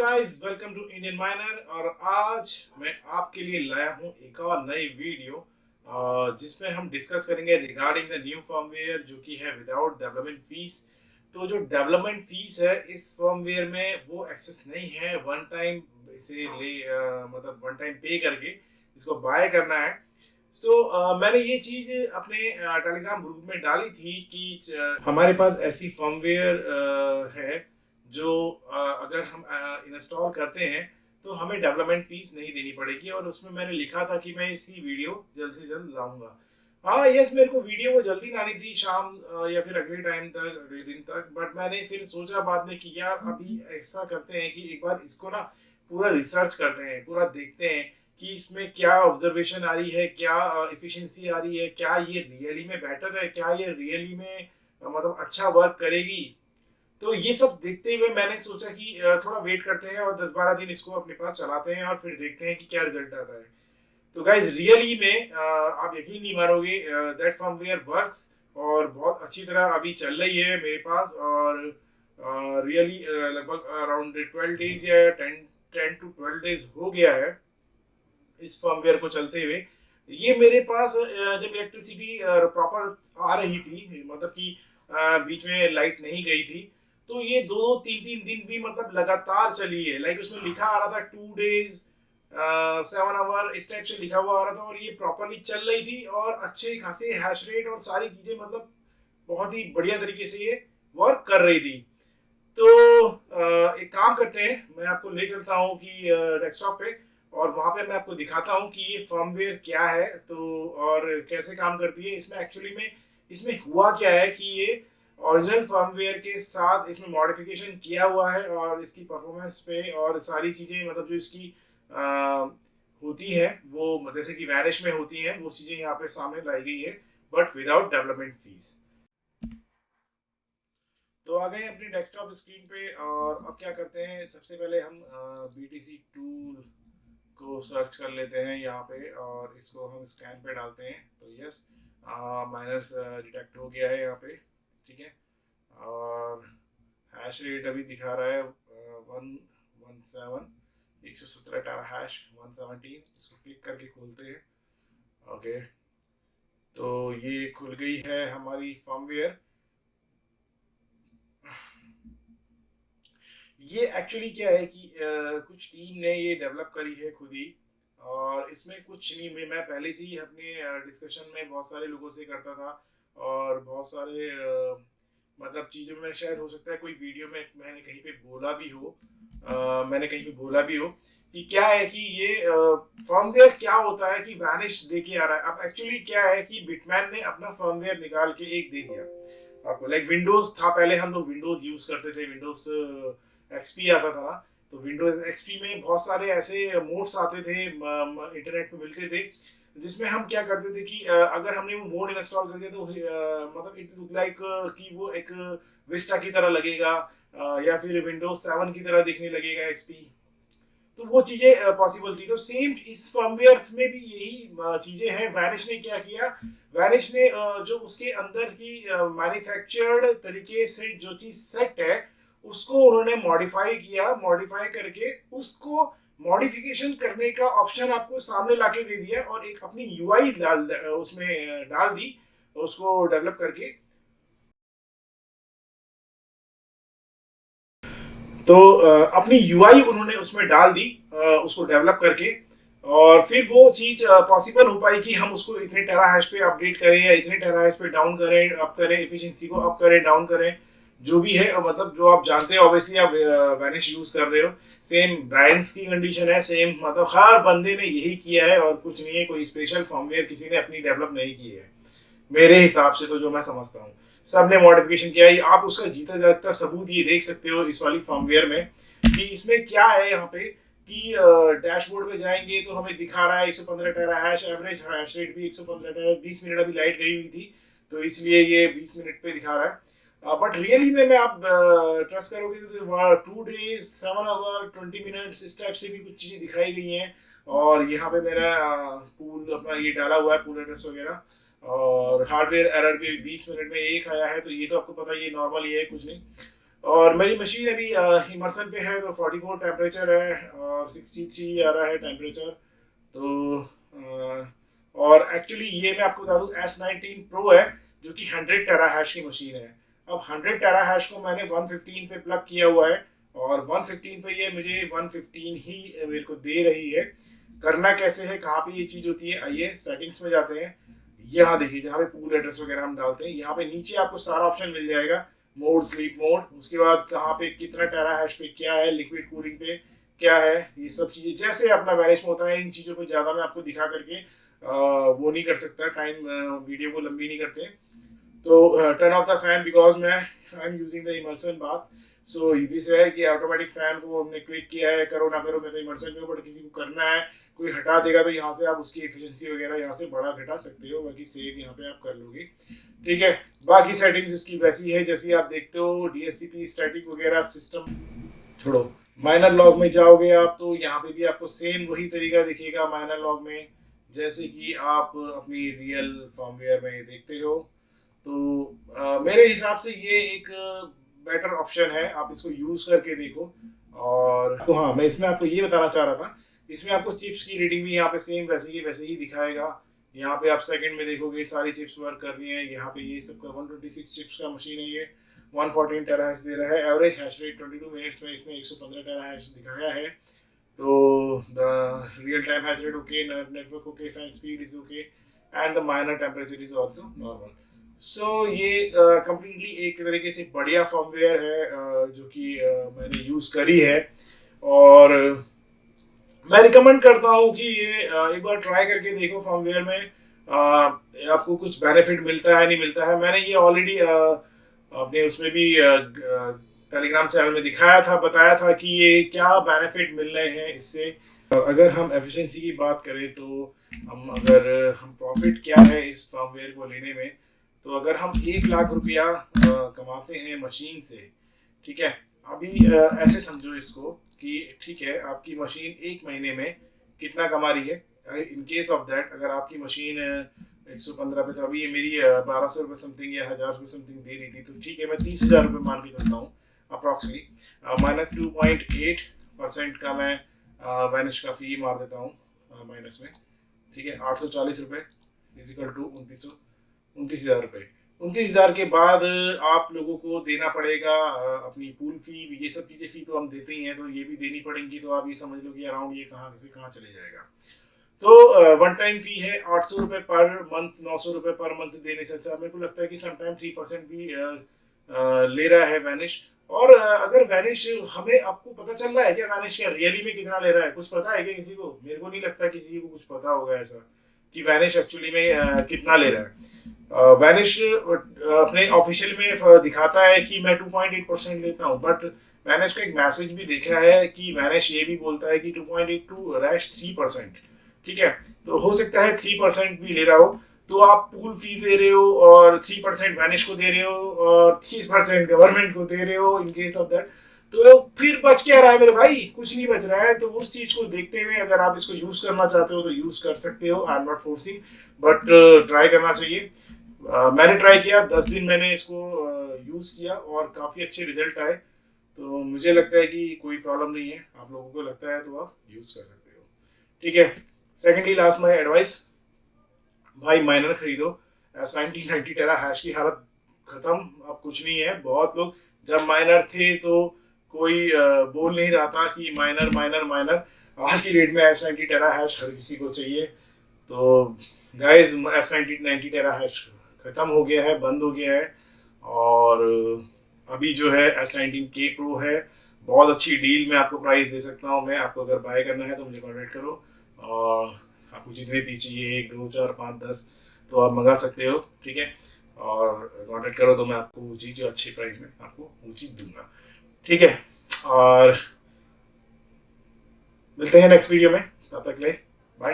Guys, welcome to Indian miner. और आज मैं आपके लिए लाया हूं एक और नई वीडियो जिसमें हम डिस्कस करेंगे रिगार्डिंग द न्यू फर्मवेयर जो कि है विदाउट डेवलपमेंट फीस। तो जो डेवलपमेंट फीस है इस फर्मवेयर में वो एक्सेस नहीं है। वन टाइम इसे मतलब वन टाइम पे करके इसको बाय करना है। मैंने ये चीज अपने टेलीग्राम ग्रुप में डाली थी कि हमारे पास ऐसी फर्मवेयर है जो अगर हम इंस्टॉल करते हैं तो हमें डेवलपमेंट फीस नहीं देनी पड़ेगी। और उसमें मैंने लिखा था कि मैं इसकी वीडियो जल्द से जल्द लाऊंगा। हाँ यस, मेरे को वीडियो वो जल्दी लानी थी, शाम या फिर अगले टाइम तक, अगले दिन तक। बट मैंने फिर सोचा बाद में कि यार अभी ऐसा करते हैं कि एक बार इसको ना पूरा रिसर्च करते हैं, पूरा देखते हैं कि इसमें क्या ऑब्जर्वेशन आ रही है, क्या इफिशिएंसी आ रही है, क्या ये रियली में बेटर है, क्या ये रियली में मतलब अच्छा वर्क करेगी। तो ये सब देखते हुए मैंने सोचा कि थोड़ा वेट करते हैं और 10-12 दिन इसको अपने पास चलाते हैं और फिर देखते हैं कि क्या रिजल्ट आता है। तो गाइज रियली में आप यकीन नहीं मारोगे, दैट फर्मवेयर वर्क्स और बहुत अच्छी तरह अभी चल रही है मेरे पास। और रियली लगभग अराउंड 12 डेज या 10 to 12 डेज हो गया है इस फर्मवेयर को चलते हुए। ये मेरे पास जब इलेक्ट्रिसिटी प्रॉपर आ रही थी, मतलब कि बीच में लाइट नहीं गई थी, तो ये 2-3 दिन भी मतलब लगातार चली है। लाइक उसमें लिखा आ रहा था 2 डेज 7 आवर, इस टाइप से लिखा हुआ आ रहा था। और ये प्रॉपरली चल रही थी और अच्छे खासे हैश रेट और सारी चीजें, मतलब बहुत ही बढ़िया तरीके से ये वर्क कर रही थी। तो एक काम करते हैं, मैं आपको ले चलता हूँ कि डेस्कटॉप पे, और वहां पे मैं आपको दिखाता हूँ कि ये फर्मवेयर क्या है तो और कैसे काम करती है। इसमें एक्चुअली में इसमें हुआ क्या है कि ये ओरिजिनल फर्मवेयर के साथ इसमें मॉडिफिकेशन किया हुआ है और इसकी परफॉर्मेंस पे और सारी चीजें, मतलब जो इसकी होती है वो जैसे कि वैनिश में होती है, वो चीजें यहाँ पे सामने लाई गई है, बट विदाउट डेवलपमेंट फीस। तो आ गए अपनी डेस्कटॉप स्क्रीन पे। और अब क्या करते हैं, सबसे पहले हम BTC टूल को सर्च कर लेते हैं यहाँ पे और इसको हम स्कैन पे डालते हैं। तो यस, माइनस डिटेक्ट हो गया है यहाँ पे, ठीक है। और हैश रेट अभी दिखा रहा है 117, 117 टारा हैश 117। इसको क्लिक करके खोलते हैं। ओके, तो ये खुल गई है हमारी फर्मवेयर। ये एक्चुअली क्या है कि कुछ टीम ने ये डेवलप करी है खुद ही। और इसमें कुछ नहीं, मैं पहले से ही अपने डिस्कशन में बहुत सारे लोगों से करता था और बहुत सारे मतलब चीज़ों में शायद हो सकता है कोई वीडियो में मैंने कहीं पे बोला भी हो, मैंने कहीं पे बोला भी हो कि क्या है कि ये फर्मवेयर क्या होता है कि वैनिश देके आ रहा है। अब एक्चुअली क्या है कि बिटमैन ने अपना फर्मवेयर निकाल के एक दे दिया आपको। लाइक विंडोज था पहले, हम लोग विंडोज यूज करते थे, विंडोज एक्सपी आता था ना। तो विंडोज एक्सपी में बहुत सारे ऐसे मोड्स आते थे, इंटरनेट पे मिलते थे, जिसमें हम क्या करते थे कि अगर हमने वो मोड इंस्टॉल कर दिया तो मतलब इट लुक लाइक कि वो एक विस्टा की तरह लगेगा, या फिर विंडोज 7 की तरह दिखने लगेगा एक्सपी। तो वो चीजें पॉसिबल थी। तो सेम इस फर्मवेयर में भी यही चीजें हैं। वैनिश ने क्या किया, वैनिश ने जो उसके अंदर की मैन्युफैक्चर्ड तरीके से जो चीज सेट है उसको उन्होंने मॉडिफाई किया, मॉडिफाई करके उसको मॉडिफिकेशन करने का ऑप्शन आपको सामने लाके दे दिया और एक अपनी यूआई उसमें डाल दी, उसको डेवलप करके। तो अपनी यूआई उन्होंने उसमें डाल दी, उसको डेवलप करके। और फिर वो चीज पॉसिबल हो पाई कि हम उसको इतने टेरा हैश पे अपडेट करें या इतने टेरा हैश पे डाउन करें, अप करें, एफिशिएंसी को अप करें, डाउन करें, जो भी है। मतलब जो आप जानते हैं, ऑब्वियसली आप वैनिश यूज कर रहे हो, सेम ब्रांड्स की कंडीशन है, सेम मतलब हर बंदे ने यही किया है और कुछ नहीं है, कोई स्पेशल फर्मवेयर किसी ने अपनी डेवलप नहीं की है मेरे हिसाब से। तो जो मैं समझता हूँ सबने मॉडिफिकेशन किया है। आप उसका जीता जागता सबूत ये देख सकते हो इस वाली फर्मवेयर में कि इसमें क्या है यहाँ पे कि डैशबोर्ड में जाएंगे तो हमें दिखा रहा है 115 टेरा हैश, एवरेज हैश रेट भी 115 टेरा। 20 मिनट अभी लाइट गई हुई थी तो इसलिए ये 20 मिनट पे दिखा रहा है। बट रियली में आप ट्रस्ट करोगे तो 2 डेज 7 आवर 20 मिनट्स इस टाइप से भी कुछ चीज़ें दिखाई गई हैं। और यहाँ पे मेरा पूल अपना ये डाला हुआ है, पूल एड्रेस वगैरह। और हार्डवेयर एरर भी 20 मिनट में एक आया है, तो ये तो आपको पता ही है, नॉर्मल ही है, कुछ नहीं। और मेरी मशीन अभी इमर्सन पे है, तो 44 टेम्परेचर है और 63 आ रहा है टेम्परेचर। तो और एक्चुअली ये मैं आपको बता दूं S19 Pro है, जो कि 100 टेरा हैश की मशीन है। अब 100 टेरा हैश को मैंने 115 पे प्लग किया हुआ है, और 115 पे ये मुझे 115 ही मेरे को दे रही है। करना कैसे है, कहाँ पे ये चीज़ होती है, आइए सेटिंग्स में जाते हैं। यहाँ देखिए, जहाँ पे पूल एड्रेस वगैरह हम डालते हैं, यहाँ पे नीचे आपको सारा ऑप्शन मिल जाएगा। मोड, स्लीप मोड, उसके बाद कहाँ पे कितना टेरा हैश पे क्या है, लिक्विड कूलिंग पे क्या है, ये सब चीज़ें जैसे अपना मैनेज होता है। इन चीज़ों को ज़्यादा मैं आपको दिखा करके वो नहीं कर सकता, टाइम वीडियो को लंबी नहीं करते। तो turn off the fan because मैं I am using the immersion bath. So this है कि ऑटोमेटिक फैन को हमने क्लिक किया है, करो ना करो मैं तो इमर्सन में हूँ, बट किसी को करना है, कोई हटा देगा तो यहाँ से आप उसकी एफिशिएंसी वगैरह यहाँ से बढ़ा घटा सकते हो, बाकी सेव यहाँ पे आप कर लोगे। ठीक है, बाकी सेटिंग्स इसकी वैसी है जैसी आप देखते हो, DSCP स्टैटिक वगैरह सिस्टम छोड़ो। माइनर लॉग में जाओगे आप, तो यहाँ पे भी आपको सेम वही तरीका दिखेगा माइनर लॉग में, जैसे कि आप अपनी रियल फॉर्मवेयर में देखते हो। तो मेरे हिसाब से ये एक बेटर ऑप्शन है, आप इसको यूज करके देखो। और तो हाँ, मैं इसमें आपको ये बताना चाह रहा था, इसमें आपको चिप्स की रीडिंग भी यहाँ पे सेम वैसे की वैसे ही दिखाएगा। यहाँ पे आप सेकंड में देखोगे सारी चिप्स वर्क कर रही हैं। यहाँ पे ये सबका 126 चिप्स का मशीन है, ये 114 टेरा हैश दे रहा है। एवरेज हैश रेट 22 मिनट्स में इसने 115 टेरा हैश दिखाया है। तो the real time hash rate okay, network okay, fan speed is okay, and the miner temperature is also normal. So ये कम्प्लीटली एक तरीके से बढ़िया फॉर्मवेयर है, जो कि मैंने यूज़ करी है। और मैं रिकमेंड करता हूँ कि ये एक बार ट्राई करके देखो फॉर्मवेयर में, आपको कुछ बेनिफिट मिलता है नहीं मिलता है। मैंने ये ऑलरेडी अपने उसमें भी टेलीग्राम चैनल में दिखाया था, बताया था कि ये क्या बेनिफिट मिल रहे हैं इससे। अगर हम एफिशिएंसी की बात करें, तो हम प्रॉफिट क्या है इस फॉर्मवेयर को लेने में, तो अगर हम 1 लाख रुपया कमाते हैं मशीन से, ठीक है, अभी ऐसे समझो इसको कि ठीक है, आपकी मशीन 1 महीने में कितना कमा रही है। इन केस ऑफ दैट, अगर आपकी मशीन 115 पे, तो अभी ये मेरी 1200 रुपये समथिंग या 1000 रुपये समथिंग दे रही थी, तो ठीक है, मैं 30,000 रुपये मान के चलता हूँ अप्रॉक्सली। माइनस 2.8% का मैं वैनिश का फी मार देता हूँ माइनस में। ठीक है, 840 रुपये इजिकल टू 29,000 रुपये। 29,000 के बाद आप लोगों को देना पड़ेगा अपनी पूल फी, ये सब चीज़ें फी तो हम देते ही हैं, तो ये भी देनी पड़ेंगी। तो आप ये समझ लो कि अराउंड ये कहाँ से कहाँ चले जाएगा। तो वन टाइम फी है 800 रुपये पर मंथ, 900 रुपये पर मंथ देने से अच्छा मेरे को लगता है कि समटाइम 3% भी ले रहा है वैनिश। और अगर वैनिश, हमें आपको पता चल रहा है क्या वैनिश क्या रियली में कितना ले रहा है, कुछ पता है क्या किसी को? मेरे को नहीं लगता किसी को कुछ पता होगा ऐसा कि वैनिश एक्चुअली में कितना ले रहा है। वैनिश अपने ऑफिशियल में दिखाता है कि मैं 2.8% लेता हूँ, बट मैंने इसका एक मैसेज भी देखा है कि वैनिश ये भी बोलता है कि 2.82-3%। ठीक है, तो हो सकता है 3% भी ले रहा हो। तो आप पूल फीस दे रहे हो और 3% वैनिश को दे रहे हो और 30% गवर्नमेंट को दे रहे हो इन केस ऑफ दैट, तो फिर बच क्या रहा है मेरे भाई? कुछ नहीं बच रहा है। तो उस चीज को देखते हुए अगर आप इसको यूज करना चाहते हो तो यूज कर सकते हो, I am not forcing, but try करना चाहिए। मैंने ट्राई किया, 10 दिन मैंने इसको यूज किया और काफी अच्छे रिजल्ट आए। तो मुझे लगता है कि कोई प्रॉब्लम नहीं है, आप लोगों को लगता है तो आप यूज कर सकते हो। ठीक है, सेकेंडली लास्ट माई एडवाइस, भाई माइनर खरीदो। S1990 टेरा हैश की हालत खत्म, अब कुछ नहीं है। बहुत लोग जब माइनर थे तो कोई बोल नहीं रहा था कि माइनर माइनर माइनर, आज की डेट में S90 टेरा हैश हर किसी को चाहिए। तो गाइस, S1990 टेरा हैश खत्म हो गया है, बंद हो गया है। और अभी जो है S19K Pro है, बहुत अच्छी डील में आपको प्राइस दे सकता हूँ मैं। आपको अगर बाय करना है तो मुझे कॉन्टेक्ट करो, और आपको जितने पीस चाहिए 1, 2, 4, 5, 10 तो आप मंगा सकते हो। ठीक है, और कॉन्टेक्ट करो तो मैं आपको वो चीज़ जो अच्छी प्राइस में आपको वो चीज़ दूंगा। ठीक है, और मिलते हैं नेक्स्ट वीडियो में, तब तक ले बाय।